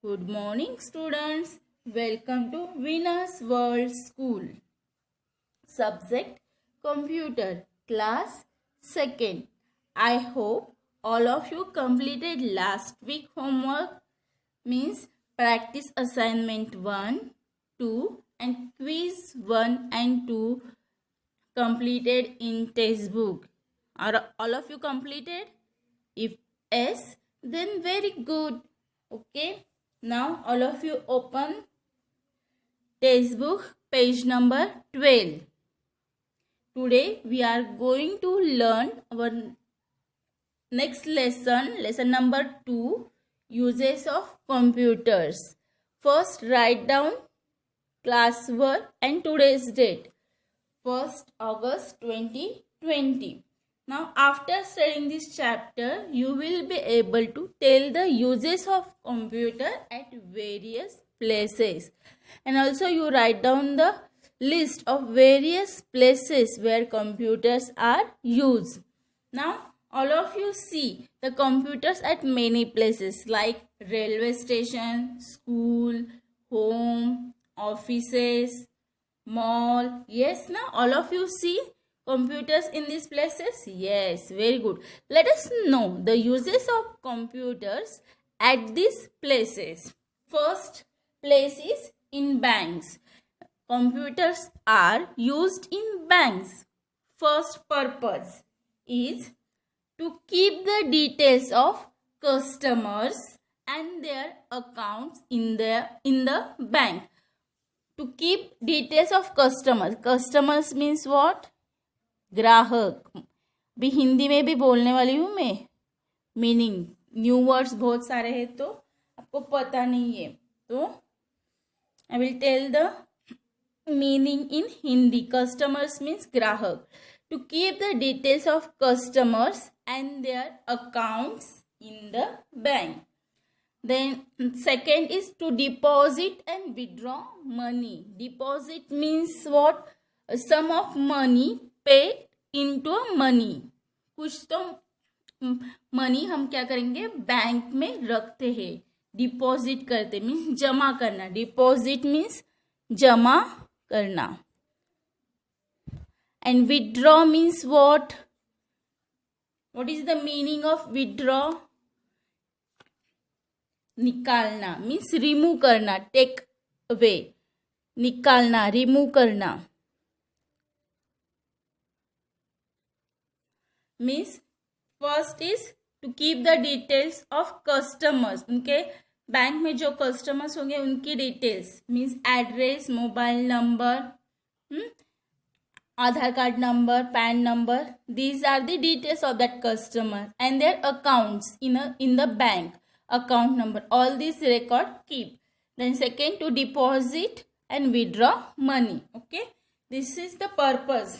Good morning, students. Welcome to Venus World School. Subject Computer. Class 2nd. I hope all of you completed last week homework, means practice assignment 1, 2 and quiz 1 and 2 completed in textbook. Are all of you completed? If yes, then very good. Okay. Now all of you open textbook page number 12. Today we are going to learn our next lesson number 2, uses of computers. First write down class work and today's date, 1st August 2020. Now after studying this chapter, you will be able to tell the uses of computer at various places. And also you write down the list of various places where computers are used. Now all of you see the computers at many places like railway station, school, home, offices, mall. Yes, now all of you see computers in these places. Yes, very good. Let us know the uses of computers at these places. First place is in banks. Computers are used in banks. First purpose is to keep the details of customers and their accounts in the bank. To keep details of customers means what? ग्राहक. भी हिंदी में भी बोलने वाली हूँ मैं. Meaning new words बहुत सारे हैं तो आपको पता नहीं है, तो I will tell the meaning in Hindi. Customers means grahak. To keep the details of customers and their accounts in the bank. Then second is to deposit and withdraw money. Deposit means what? A sum of money paid into money. कुछ तो money हम क्या करेंगे, bank में रखते हैं. Deposit करते means जमा करना. डिपॉजिट मीन्स जमा करना. And withdraw means what? What is the meaning of withdraw? निकालना मीन्स रिमूव करना. Take away. निकालना, रिमूव करना. Means first is to keep the details of customers. उनके बैंक में जो कस्टमर्स होंगे उनकी details means address, mobile number, Aadhaar card number, PAN number. These are the details of that customer and their accounts in the bank. Account number, all these record keep. Then second, to deposit and withdraw money. Okay, this is the purpose.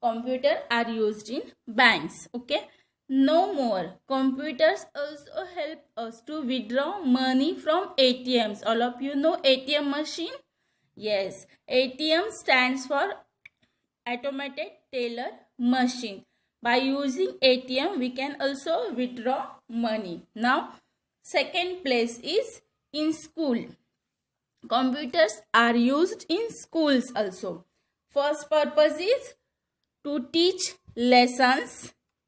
Computer are used in banks. Okay, no more. Computers also help us to withdraw money from ATMs. All of you know ATM machine? Yes, ATM stands for automated teller machine. By using ATM, we can also withdraw money. Now, second place is in school. Computers are used in schools also. First purpose is to teach lessons,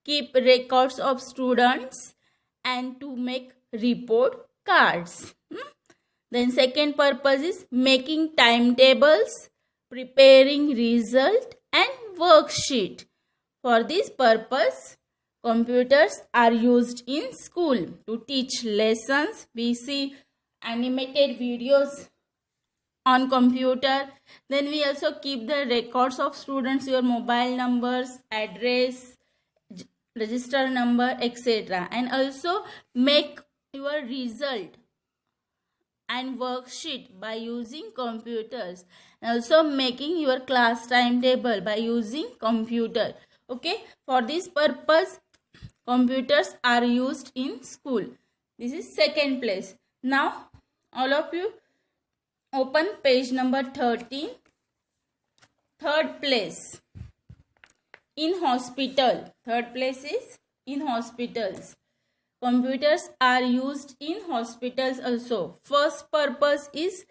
keep records of students, and to make report cards. Then second purpose is making timetables, preparing result and worksheet. For this purpose, computers are used in school to teach lessons. We see animated videos on computer. Then we also keep the records of students, your mobile numbers, address, register number, etc. And also make your result and worksheet by using computers. And also making your class timetable by using computer. Okay, for this purpose computers are used in school. This is second place. Now all of you open page number 13. Third place, in hospital. Third place is in hospitals. computers are used in hospitals also. First purpose is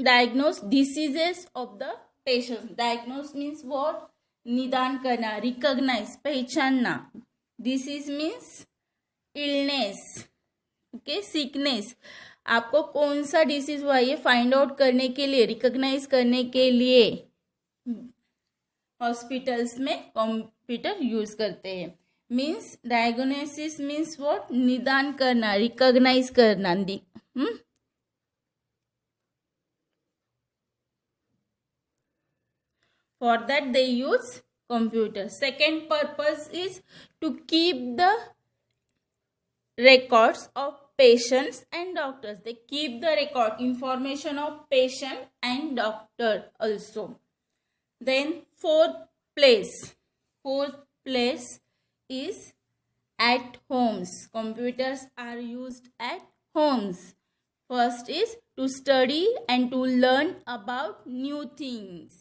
diagnose diseases of the patients. Diagnose means what? निदान करना, recognize, पहचानना. Disease means illness, okay, sickness. आपको कौन सा disease हुआ ये find out करने के लिए, रिकॉग्नाइज करने के लिए हॉस्पिटल्स में कंप्यूटर यूज करते हैं. Means diagnosis means what? निदान करना, रिकॉग्नाइज करना. For that they use computer. Second purpose is to keep the records of patients and doctors. They keep the record information of patient and doctor also. Then fourth place is at homes. Computers are used at homes. First is to study and to learn about new things.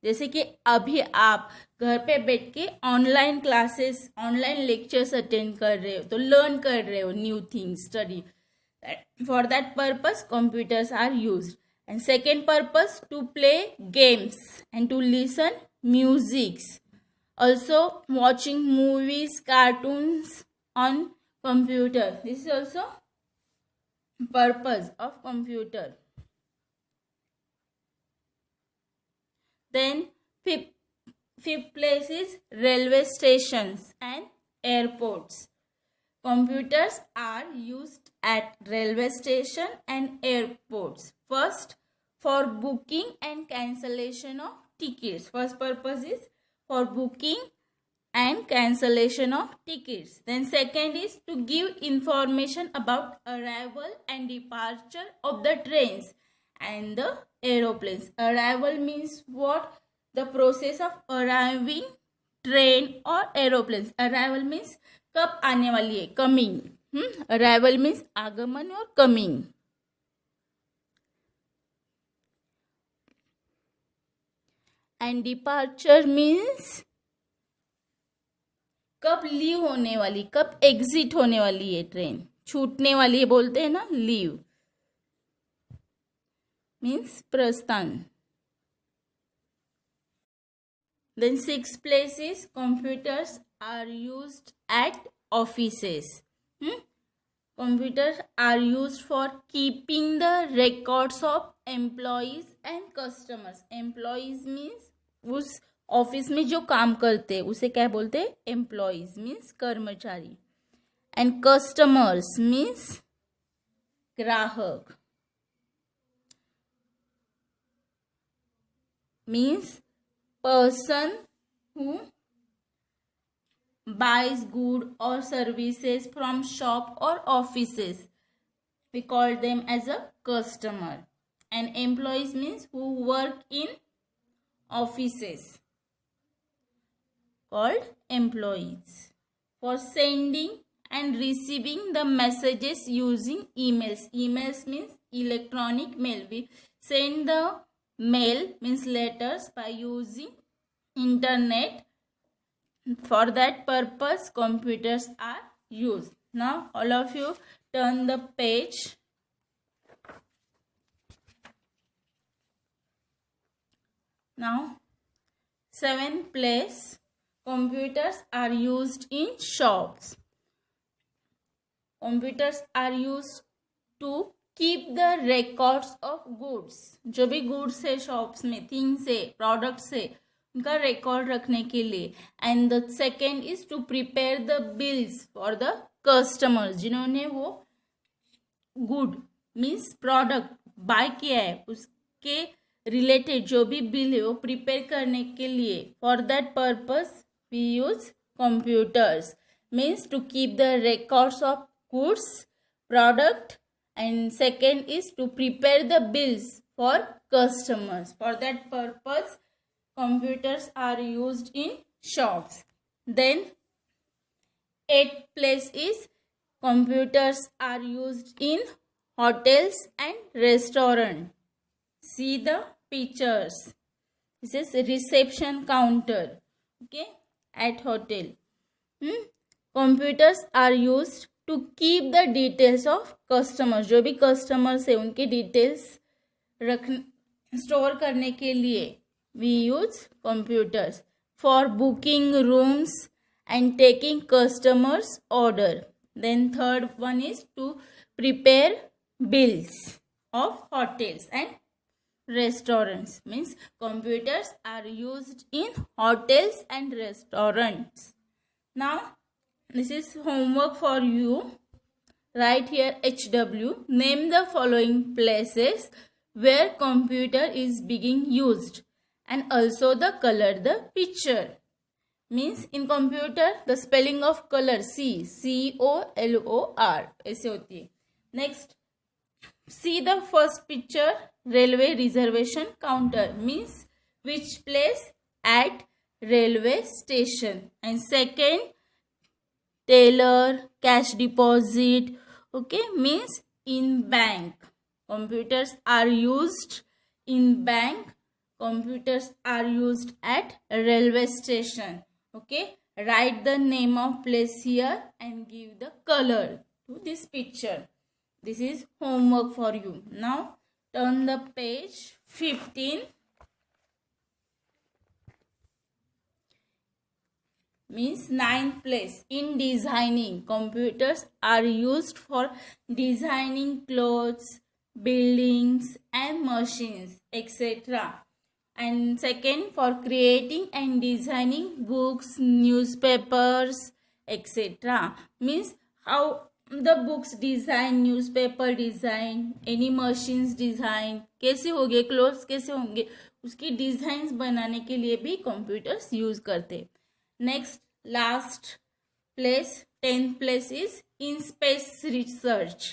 जैसे कि अभी आप घर पे बैठ के online classes, online lectures attend कर रहे हो, तो लर्न कर रहे हो new things, study. For that purpose computers are used. And second purpose to play games and to listen musics. Also watching movies, cartoons on computer. This is also purpose of computer. Then fifth place is railway stations and airports. Computers are used at railway station and airports. First, for booking and cancellation of tickets. First purpose is for booking and cancellation of tickets. Then second is to give information about arrival and departure of the trains and the aeroplanes. Arrival means what? The process of arriving train or aeroplanes. Arrival means कब आने वाली है, coming. Arrival means आगमन और coming. And departure means कब leave होने वाली, कब एग्जिट होने वाली है ट्रेन, छूटने वाली है, बोलते हैं ना leave. Means prasthan. Then sixth place is computers are used at offices. Computers are used for keeping the records of employees and customers. Employees means उस ऑफिस में जो काम करते हैं उसे क्या बोलते हैं? एम्प्लॉयज मीन्स कर्मचारी. एंड कस्टमर्स मीन्स ग्राहक. Means person who buys good or services from shop or offices. We call them as a customer. And employees means who work in offices, called employees. For sending and receiving the messages using emails. Emails means electronic mail. We send the mail means letters by using internet. For that purpose computers are used. Now all of you turn the page. Now seventh place, computers are used in shops. Computers are used to keep the records of goods. जो भी goods है shops में, things है, products है, उनका record रखने के लिए. And the second is to prepare the bills for the customers. जिन्होंने वो गुड मीन्स प्रोडक्ट बाय किया है उसके रिलेटेड जो भी बिल है वो प्रिपेयर करने के लिए. For that purpose we use computers. Means to keep the records of goods, product. And second is to prepare the bills for customers. For that purpose computers are used in shops. Then eighth place is computers are used in hotels and restaurants. See the pictures. This is reception counter, okay, at hotel. Computers are used to keep the details of customers, जो भी customers है उनके details store करने के लिए we use computers for booking rooms and taking customers order. Then third one is to prepare bills of hotels and restaurants. Means computers are used in hotels and restaurants. Now this is homework for you. Write here HW. Name the following places where computer is being used and also the color the picture. Means in computer the spelling of color COLOR ऐसे होती है. Next, see the first picture, railway reservation counter, means which place at railway station. And second, teller, cash deposit, okay, means in bank. Computers are used in bank. Computers are used at railway station. Okay, write the name of place here and give the color to this picture. This is homework for you. Now turn the page 15. Means ninth place. In designing, computers are used for designing clothes, buildings and machines, etc. And second, for creating and designing books, newspapers, etc. Means how the books design, newspaper design, any machines design, कैसे होंगे, clothes कैसे होंगे, उसकी designs बनाने के लिए भी computers use करते. Next last place 10th place is in space research.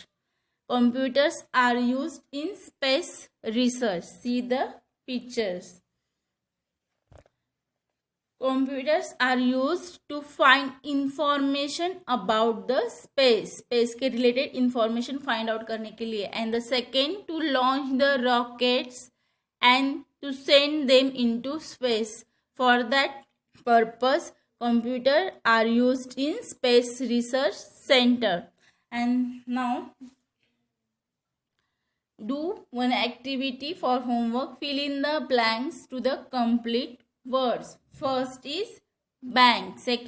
Computers are used in space research. See the pictures. Computers are used to find information about the space के related information find out करने के लिए. And the second, to launch the rockets and to send them into space. For that purpose, computers are used in Space Research Center. And now do one activity for homework. Fill in the blanks to the complete words. First is bank. Second